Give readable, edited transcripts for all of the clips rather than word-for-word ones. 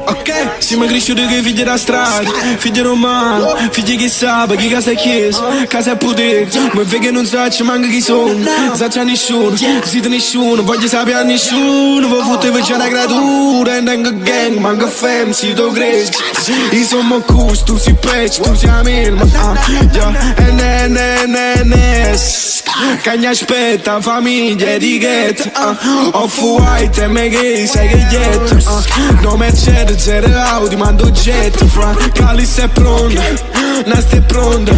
Ok, siamo cresciuti che figli da strada, figli romano, figli che sa, chi casa è chiesa, casa è potere. Ma che non sa, ci manca chi sono, sa c'è nessuno, siete nessuno, voglio sapere a nessuno. Voi fottevo già la creatura, e tengo gang, manca fam, si tu credi. Insomma cus, tu si pezzi, tu si amirma, Cagna aspetta, famiglia, etichetta, off-white e me che sai che getto, no Mercedes, zero Audi, mando jet, fra Calice è pronta, Nasta è pronta,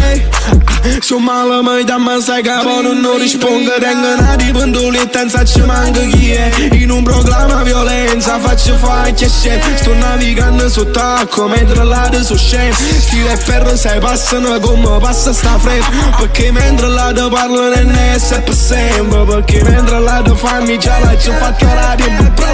sono male ma dammi sai che non rispondo, tengo una dipendoletta, non ci manca chi è, in un programma violenza, faccio faccia scena, sto navigando sott'acqua, mentre l'altro so scemo, stile e ferro sai passano come passa sta fretta, perché mentre l'altro parlo non è sempre sempre, perché mentre l'altro fammi già la ci ho fatto la tempo,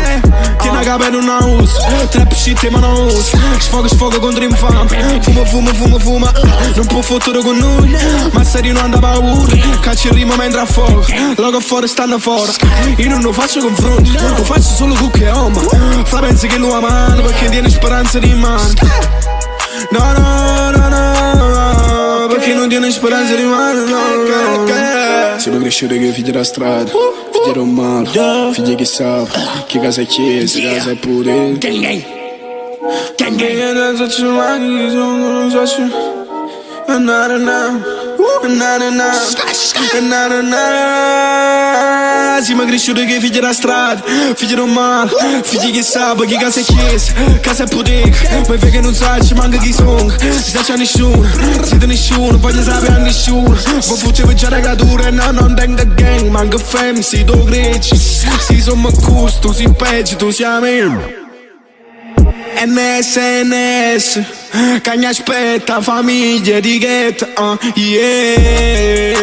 tieni a capo non la uso, trap shit ma non uso, sfogo contro infame, fuma, non può fottere con noi, ma se non anda paura, caccia il rimo mentre a fuoco, logo fuori stanno fuori, io non lo faccio confronti, lo faccio solo con che oma, fra pensi che lo amano, perché tiene speranza di mano, no, perché non tiene speranza di mano, no. Siamo cresciuti che figli da strada, figli romano, figli che sa, che casa è chiesa, casa è potere. Non so ci manchi, non so ci siamo cresciuti che figli da strada, figli romano, figli che sa, che casa è chiesa, casa è potere. Ma che non sa, ci manca chi sono, si sa c'è nessuno, siete nessuno, voglio sapere a nessuno. Voi fottevo già la creatura, no, non tengo gang, manca fam, si tu credi, si sono cus, tu si peggio, tu si amico. NSNS, cagna aspetta, famiglia, etichetta, yeah.